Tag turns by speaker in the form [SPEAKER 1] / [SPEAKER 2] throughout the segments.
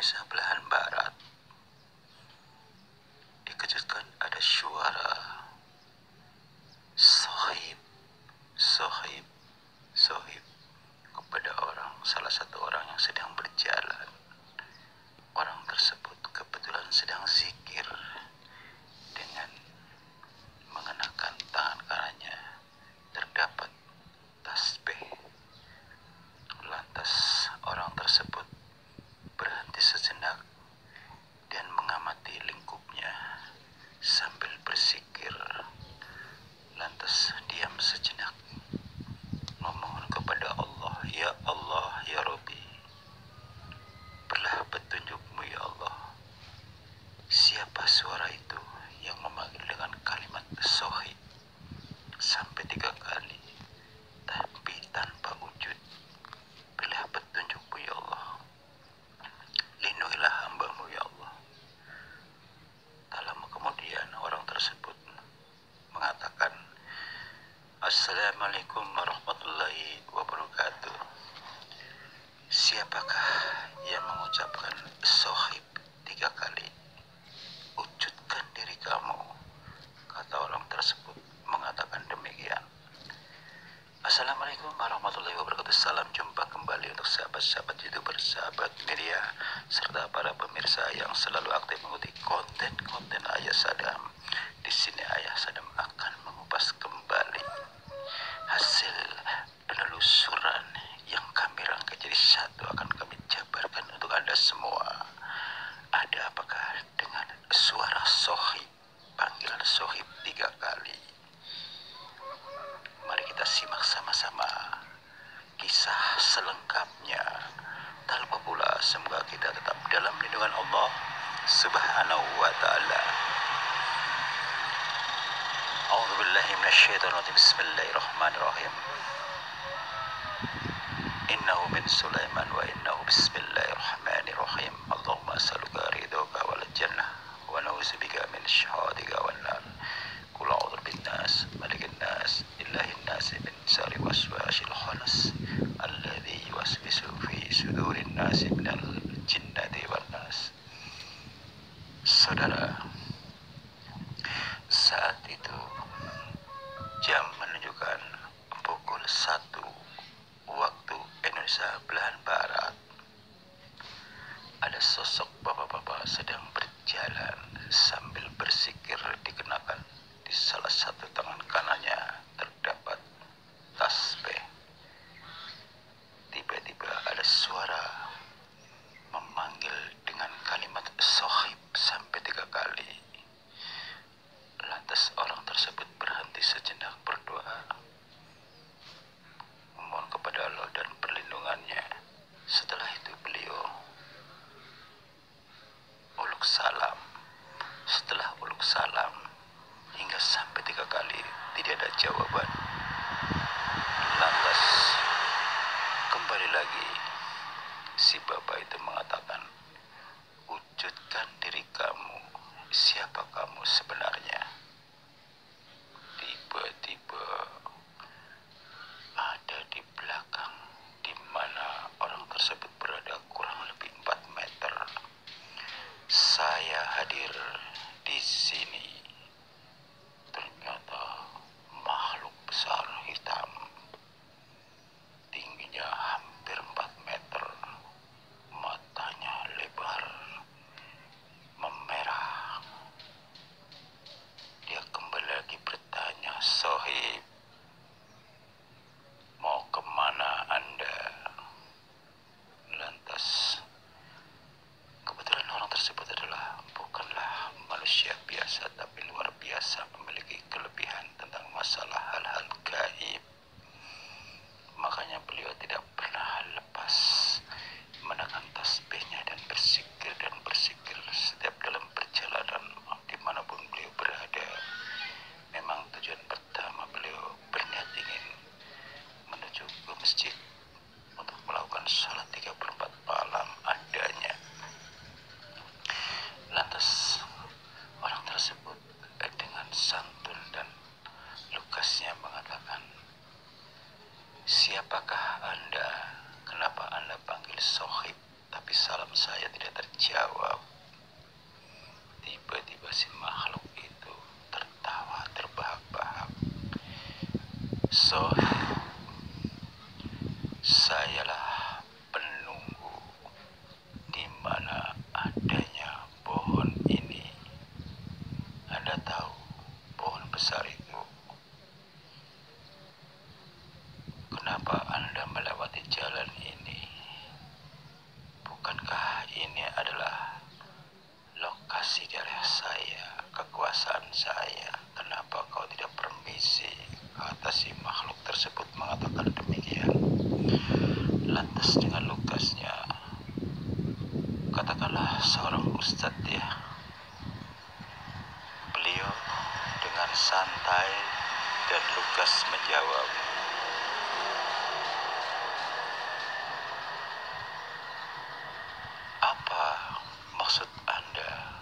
[SPEAKER 1] Indonesia belahan barat, dikejutkan ada suara sohib, sohib, sohib kepada salah satu orang yang sedang berjalan. Orang tersebut kebetulan sedang zikir dengan mengenakan tangan kanannya terdapat tasbih. Lantas orang tersebut berhenti sejenak dan mengamati lingkupnya sambil berzikir. Lantas diam sejenak, memohon kepada Allah, "Ya Allah, ya Rabbi, berilah petunjukmu ya Allah. Siapa suara itu yang memanggil dengan kalimat sohib sampai 3 kali, tapi tanpa wujud? Berilah petunjukmu ya Allah. Lindungilah hambamu ya Allah." Tak lama kemudian orang tersebut mengatakan, "Assalamualaikum warahmatullahi wabarakatuh. Siapakah yang mengucapkan sohib 3 kali? Wujudkan diri kamu." Kata orang tersebut mengatakan demikian. Assalamualaikum warahmatullahi wabarakatuh. Salam jumpa kembali untuk sahabat-sahabat YouTuber, sahabat media, serta para pemirsa yang selalu aktif mengikuti konten-konten Ayah Sadam. Di sini Ayah Sadam akan mengupas kembali hasil penelusuran yang kami rangkai jadi satu, akan kami jabarkan untuk Anda semua. Ada apakah dengan suara sohib, panggilan sohib 3 kali? Mari kita simak sama-sama kisah selengkapnya. Tak lupa pula semoga kita tetap dalam lindungan Allah Subhanahu wa ta'ala. A'udzubillahi minasyaitonirrajim. Bismillahirrahmanirrahim. Innahu min Sulaiman wa innahu bismillahirrahmanirrahim. Allahumma as'aluka ridhoka wal jannah wa na'udzubika min syahadika wan nar. Qul a'udzu binnas malikin nas ilahin nas min syarri waswasil khannas alladzi yuwaswisu fi sudurin nas minal jinnati wan nas. Saudara, saat itu jam menunjukkan pukul 1 waktu Indonesia belahan barat. Ada sosok bapak-bapak sedang berjalan sambil berzikir, dikenakan di salah satu tangan kanannya terdapat tasbih. Tiba-tiba ada suara memanggil dengan kalimat sohib sampai 3 kali. Lantas orang tersebut berhenti sejenak berdoa, memohon kepada Allah dan perlindungannya. Setelah itu beliau uluk salam. Setelah uluk salam hingga sampai 3 kali tidak ada jawaban. Lantas kembali lagi si bapak itu mengatakan, "Wujudkan diri kamu. Siapa kamu sebenarnya?" Tiba-tiba ada di belakang di mana orang tersebut berada kurang lebih 4 meter. Saya hadir di sini. Ternyata makhluk besar hitam, tingginya hampir 4 meter, matanya lebar, memerah. Dia kembali lagi bertanya, "Sohib, tegas menjawab, "Apa maksud Anda?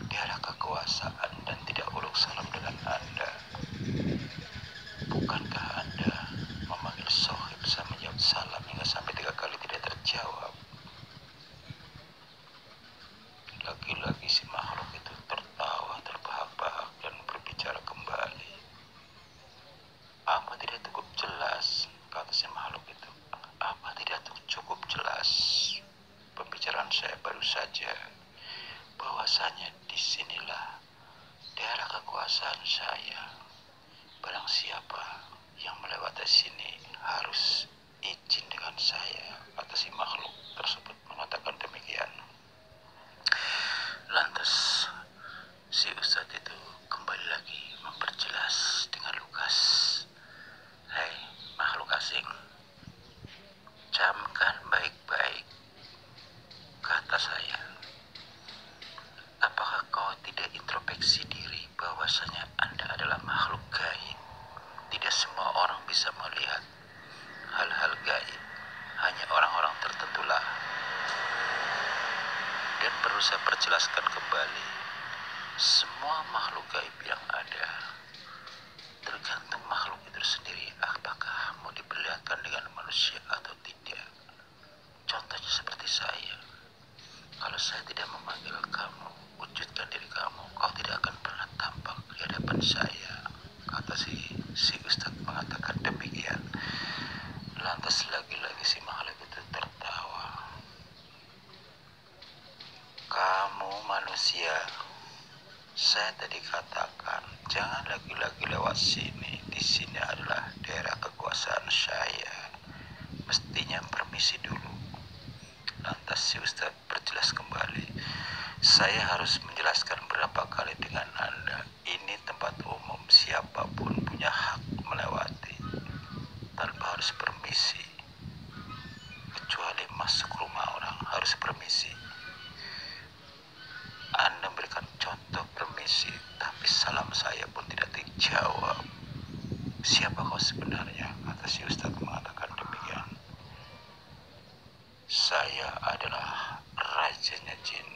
[SPEAKER 1] Tiada kekuasaan dan tidak uluk salam dengan Anda. Bukankah Anda memanggil Sohib saya menjawab salam hingga sampai 3 kali tidak terjawab?" Lagi-lagi si makhluk itu tertawa terbahak-bahak dan berbicara kembali. "Apa tidak cukup jelas?" kata si makhluk itu. "Apa tidak cukup jelas? Pembicaraan saya baru saja bahwasanya disinilah daerah kekuasaan saya. Barang siapa yang melewati sini harus izin dengan saya," kata si makhluk tersebut mengatakan demikian. Lantas si ustadz itu kembali lagi memperjelas dengan lugas, "Hei makhluk asing, camkan baik-baik kata saya. Apakah kau tidak introspeksi diri bahwasanya Anda adalah makhluk gaib? Tidak semua orang bisa melihat hal-hal gaib, hanya orang-orang tertentulah. Dan perlu saya perjelaskan kembali, semua makhluk gaib yang ada tergantung makhluk itu sendiri apakah mau diperlihatkan dengan manusia atau tidak. Contohnya seperti saya. Kalau saya tidak memanggil kamu, wujudkan diri kamu, kau tidak akan pernah tampak di hadapan saya," kata si ustadz mengatakan demikian. Lantas lagi-lagi si makhluk itu tertawa. "Kamu manusia, saya tadi katakan jangan lagi-lagi lewat sini. Di sini adalah daerah kekuasaan saya. Mestinya permisi dulu." Lantas si ustadz berjelas kembali, "Saya harus menjelaskan berapa kali dengan Anda. Ini tempat umum, siapapun punya hak melewati tanpa harus permisi. Kecuali masuk rumah orang harus permisi. Anda memberikan contoh permisi, tapi salam saya pun tidak dijawab. Siapa kau sebenarnya?" kata si ustadz mengatakan demikian. "Saya adalah rajanya jin,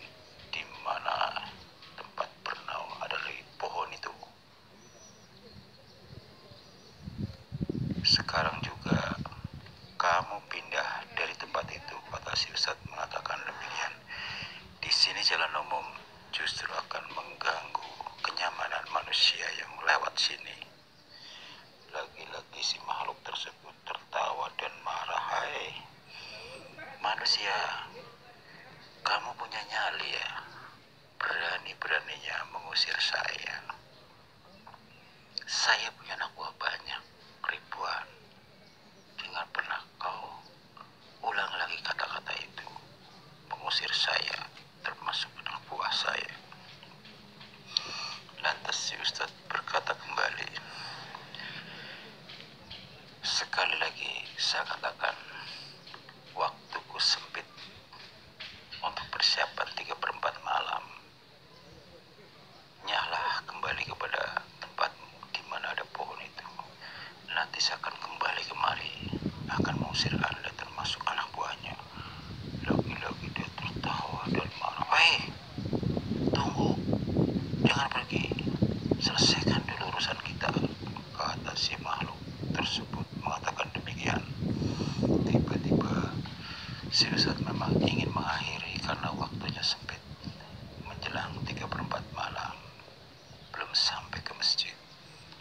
[SPEAKER 1] di mana tempat bernaung adalah di pohon itu. Sekarang juga kamu pindah dari tempat itu," kata si ustadz mengatakan demikian. "Di sini jalan umum justru akan mengganggu kenyamanan manusia yang lewat sini." Lagi-lagi si makhluk tersebut tertawa dan marah. "Hai manusia, kamu punya nyali ya? Berani-beraninya mengusir saya. Saya punya anak buah banyak, ribuan. Jangan pernah kau ulang lagi kata-kata itu, mengusir saya, termasuk anak buah saya." Lantas si ustadz berkata kembali, "Sekali lagi saya katakan, waktuku sempit untuk persiapan 3/4 malam. Nyahlah kembali kepada tempatmu di mana ada pohon itu. Nanti saya akan kembali kemari, akan mengusir Anda termasuk anak buahnya." Lagi-lagi dia tertawa dan marah. "Hei, tunggu, jangan pergi. Selesaikan dulu urusan kita," kata si makhluk tersebut mengatakan demikian. Tiba-tiba si ustadz memang ingin mengakhiri karena waktunya sempit. Menjelang 3/4 malam, belum sampai ke masjid.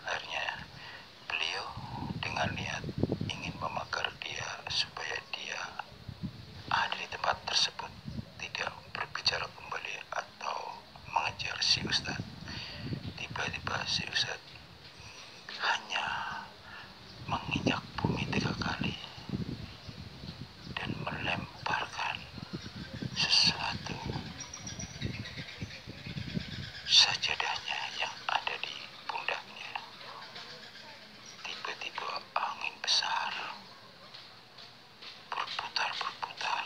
[SPEAKER 1] Akhirnya beliau dengan niat ingin memagar dia supaya dia ada di tempat tersebut, tidak berbicara kembali atau mengejar si ustadz. Tiba-tiba si ustadz hanya menginjak bumi 3 kali dan melemparkan sesuatu, sajadahnya yang ada di pundaknya. Tiba-tiba angin besar berputar-berputar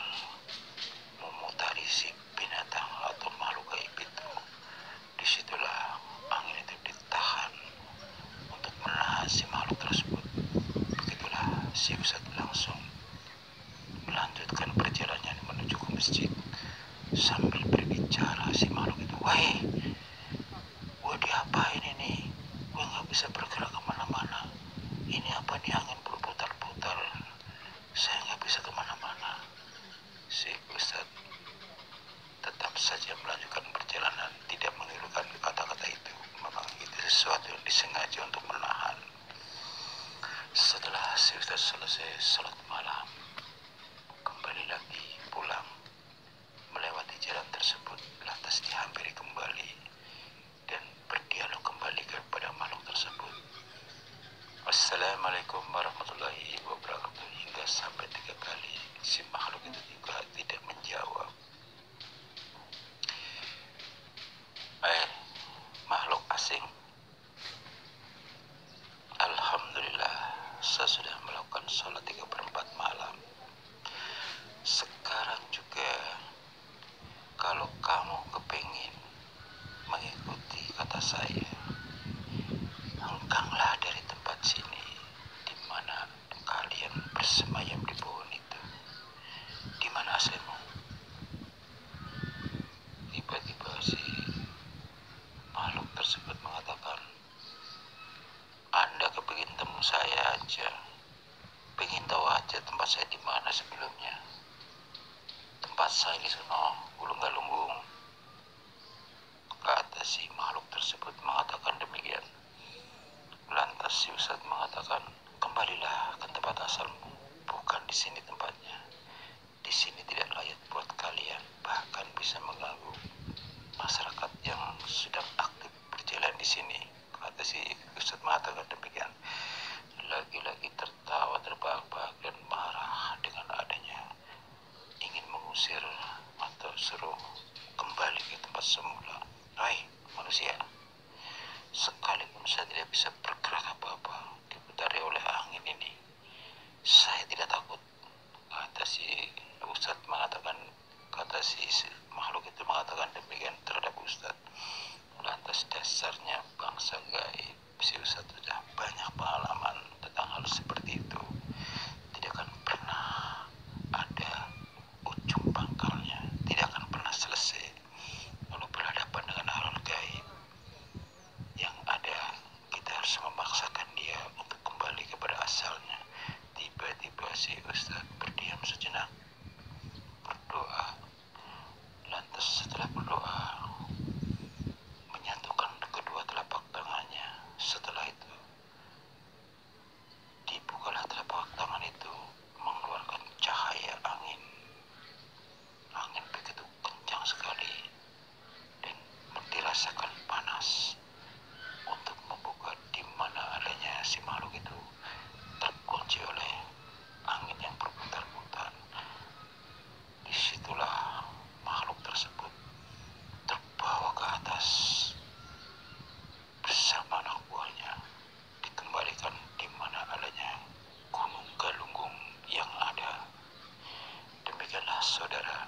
[SPEAKER 1] sholat malam, kembali lagi pulang melewati jalan tersebut, lantas dihampiri kembali dan berdialog kembali kepada makhluk tersebut. Assalamualaikum warahmatullahi wabarakatuh, hingga sampai 3 kali. Si makhluk itu juga tidak menjawab. Makhluk asing, alhamdulillah saya sudah melakukan sholat 3/4 malam. Sekarang juga kalau kamu kepingin mengikuti kata saya, hengkanglah dari tempat sini di mana kalian bersemayam di pohon itu. Di mana aslimu? Tiba-tiba si makhluk tersebut mengatakan, Anda kepingin temu saya aja, pengen tahu aja tempat saya di mana sebelumnya. Tempat saya di sono, Gunung Galunggung. Kata si makhluk tersebut mengatakan demikian. Lantas si Ustadz mengatakan, kembalilah ke tempat asalmu, bukan di sini tempatnya. Di sini tidak layak buat kalian, bahkan bisa mengganggu masyarakat yang sedang aktif berjalan di sini. Kata si Ustadz mengatakan demikian. Lagi-lagi tertawa terbahak-bahak dan marah dengan adanya ingin mengusir atau suruh kembali ke tempat semula. Hai manusia, sekalipun saya tidak bisa bergerak apa-apa diputari oleh angin ini, saya tidak takut. Kata si Ustadz mengatakan, kata si makhluk itu mengatakan demikian terhadap Ustadz. Lantas dasarnya bangsa gaib, si Ustadz sudah banyak pengalaman tentang hal seperti itu. Tidak akan pernah ada ujung pangkalnya, tidak akan pernah selesai kalau berhadapan dengan hal gaib. Yang ada, kita harus memaksakan dia untuk kembali kepada asalnya. Tiba-tiba si Ustadz berdiam sejenak, berdoa. Lantas setelah berdoa, menyatukan kedua telapak tangannya. Setelah itu, dibukalah telapak tangan itu, mengeluarkan cahaya angin. Angin begitu kencang sekali dan dirasakan panas. Untuk membuka di mana adanya si makhluk itu terkunci oleh angin yang berputar-putar. Disitulah makhluk tersebut terbawa ke atas bersama anak buahnya, dikembalikan di mana adanya Gunung Galunggung yang ada. Demikianlah saudara,